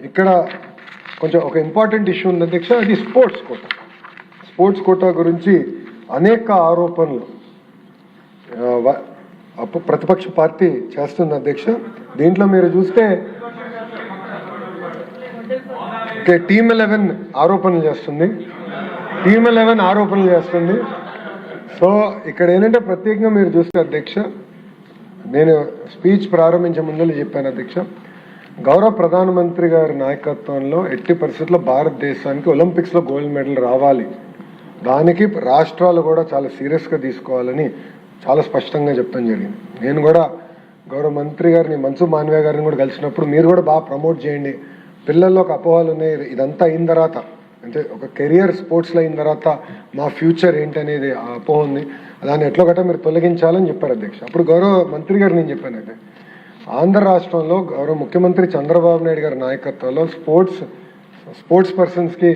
ఇక్కడ కొంచెం ఒక ఇంపార్టెంట్ ఇష్యూ ఉంది అధ్యక్ష, అది స్పోర్ట్స్ కోటా గురించి అనేక ఆరోపణలు ప్రతిపక్ష పార్టీ చేస్తుంది అధ్యక్ష. దీంట్లో మీరు చూస్తే టీమ్ 11 ఆరోపణలు చేస్తుంది. సో ఇక్కడ ఏంటంటే ప్రత్యేకంగా మీరు చూస్తే అధ్యక్ష, నేను స్పీచ్ ప్రారంభించే ముందు చెప్పాను అధ్యక్ష, గౌరవ ప్రధానమంత్రి గారి నాయకత్వంలో ఎట్టి పరిస్థితుల్లో భారతదేశానికి ఒలింపిక్స్లో గోల్డ్ మెడల్ రావాలి, దానికి రాష్ట్రాలు కూడా చాలా సీరియస్గా తీసుకోవాలని చాలా స్పష్టంగా చెప్తాం జరిగింది. నేను కూడా గౌరవ మంత్రి గారిని మన్సుఖ్ మాండవీయ గారిని కూడా కలిసినప్పుడు మీరు కూడా బాగా ప్రమోట్ చేయండి, పిల్లల్లో ఒక అపోహలు ఉన్నాయి, ఇదంతా అయిన తర్వాత అంటే ఒక కెరియర్ స్పోర్ట్స్లో అయిన తర్వాత మా ఫ్యూచర్ ఏంటనేది ఆ అపోహ ఉంది, దాన్ని ఎట్లో గట్రా మీరు తొలగించాలని చెప్పారు అధ్యక్ష. అప్పుడు గౌరవ మంత్రి గారు నేను చెప్పాను అయితే ఆంధ్ర రాష్ట్రంలో గౌరవ ముఖ్యమంత్రి చంద్రబాబు నాయుడు గారి నాయకత్వంలో స్పోర్ట్స్ పర్సన్స్కి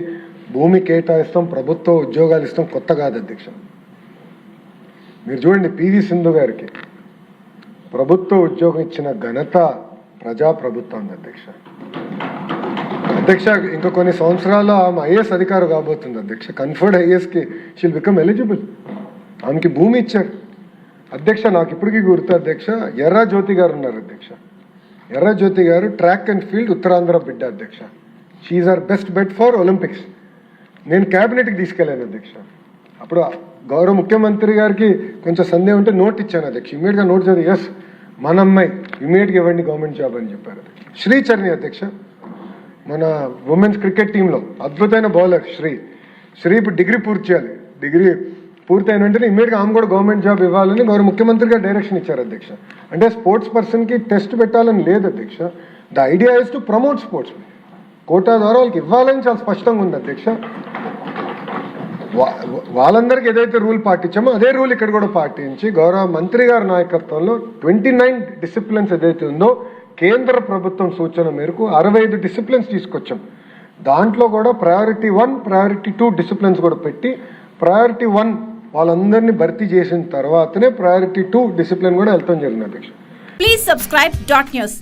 భూమి కేటాయిస్తాం, ప్రభుత్వ ఉద్యోగాలు ఇస్తాం కొత్త కాదు అధ్యక్ష. మీరు చూడండి, పివి సింధు గారికి ప్రభుత్వ ఉద్యోగం ఇచ్చిన ఘనత ప్రజాప్రభుత్వం అధ్యక్ష. ఇంకా కొన్ని సంవత్సరాలు ఆమె ఐఏఎస్ అధికారి కాబోతుంది అధ్యక్ష. కన్ఫర్డ్ ఐఏఎస్కి షీల్ బికమ్ ఎలిజిబుల్. ఆమెకి భూమి ఇచ్చారు అధ్యక్ష. నాకు ఇప్పటికీ గుర్తు అధ్యక్ష, ఎర్రా జ్యోతి గారు ఉన్నారు అధ్యక్ష. ఎర్రా జ్యోతి గారు ట్రాక్ అండ్ ఫీల్డ్ ఉత్తరాంధ్ర బిడ్డ అధ్యక్ష. She are best bet for Olympics. నేను క్యాబినెట్కి తీసుకెళ్ళాను అధ్యక్ష. అప్పుడు గౌరవ ముఖ్యమంత్రి గారికి కొంచెం సందేహం ఉంటే నోట్ ఇచ్చాను అధ్యక్ష. ఇమీడియట్గా నోట్ చదివి ఎస్ మన అమ్మాయి ఇమీడియట్గా ఇవ్వండి గవర్నమెంట్ జాబ్ అని చెప్పారు అధ్యక్ష. శ్రీచరణి అధ్యక్ష, మన ఉమెన్స్ క్రికెట్ టీంలో అద్భుతమైన బౌలర్ శ్రీ ఇప్పుడు డిగ్రీ పూర్తి చేయాలి. డిగ్రీ పూర్తయిన వెంటనే ఇమీడియట్గా ఆమె కూడా గవర్నమెంట్ జాబ్ ఇవ్వాలని గౌరవ ముఖ్యమంత్రి గారు డైరెక్షన్ ఇచ్చారు అధ్యక్ష. అంటే స్పోర్ట్స్ పర్సన్కి టెస్ట్ పెట్టాలని లేదు అధ్యక్ష. The idea is to promote sports. Quota ద్వారా వాళ్ళకి ఇవ్వాలని చాలా స్పష్టంగా ఉంది అధ్యక్ష. వాళ్ళందరికీ ఏదైతే రూల్ పాటించామో అదే రూల్ ఇక్కడ కూడా పాటించి గౌరవ మంత్రి గారి నాయకత్వంలో 29 డిసిప్లిన్స్ ఏదైతే ఉందో కేంద్ర ప్రభుత్వం సూచన మేరకు 65 డిసిప్లిన్స్ తీసుకొచ్చాం. దాంట్లో కూడా ప్రయారిటీ 1, ప్రయారిటీ 2 డిసిప్లిన్స్ కూడా పెట్టి ప్రయారిటీ 1 వాళ్ళందరినీ భర్తీ చేసిన తర్వాతనే ప్రయారిటీ 2 డిసిప్లిన్ కూడా వెళ్తాం జరిగింది అధ్యక్ష. Please subscribe .news.